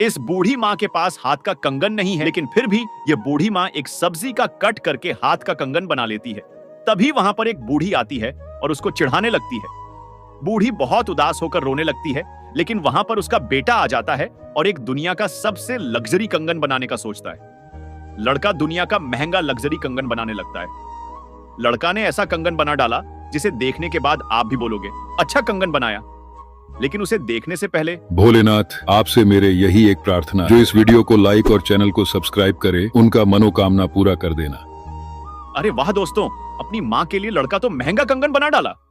इस बूढ़ी माँ के पास हाथ का कंगन नहीं है, लेकिन फिर भी ये बूढ़ी माँ एक सब्जी का कट करके हाथ का कंगन बना लेती है। तभी वहां पर एक बूढ़ी आती है और उसको चिढ़ाने लगती है। बूढ़ी बहुत उदास होकर रोने लगती है, लेकिन वहां पर उसका बेटा आ जाता है और एक दुनिया का सबसे लग्जरी कंगन बनाने का सोचता है। लड़का दुनिया का महंगा लग्जरी कंगन बनाने लगता है। लड़का ने ऐसा कंगन बना डाला जिसे देखने के बाद आप भी बोलोगे, अच्छा कंगन बनाया। लेकिन उसे देखने से पहले भोलेनाथ, आपसे मेरे यही एक प्रार्थना, जो इस वीडियो को लाइक और चैनल को सब्सक्राइब करे, उनका मनोकामना पूरा कर देना। अरे वाह दोस्तों, अपनी माँ के लिए लड़का तो महंगा कंगन बना डाला।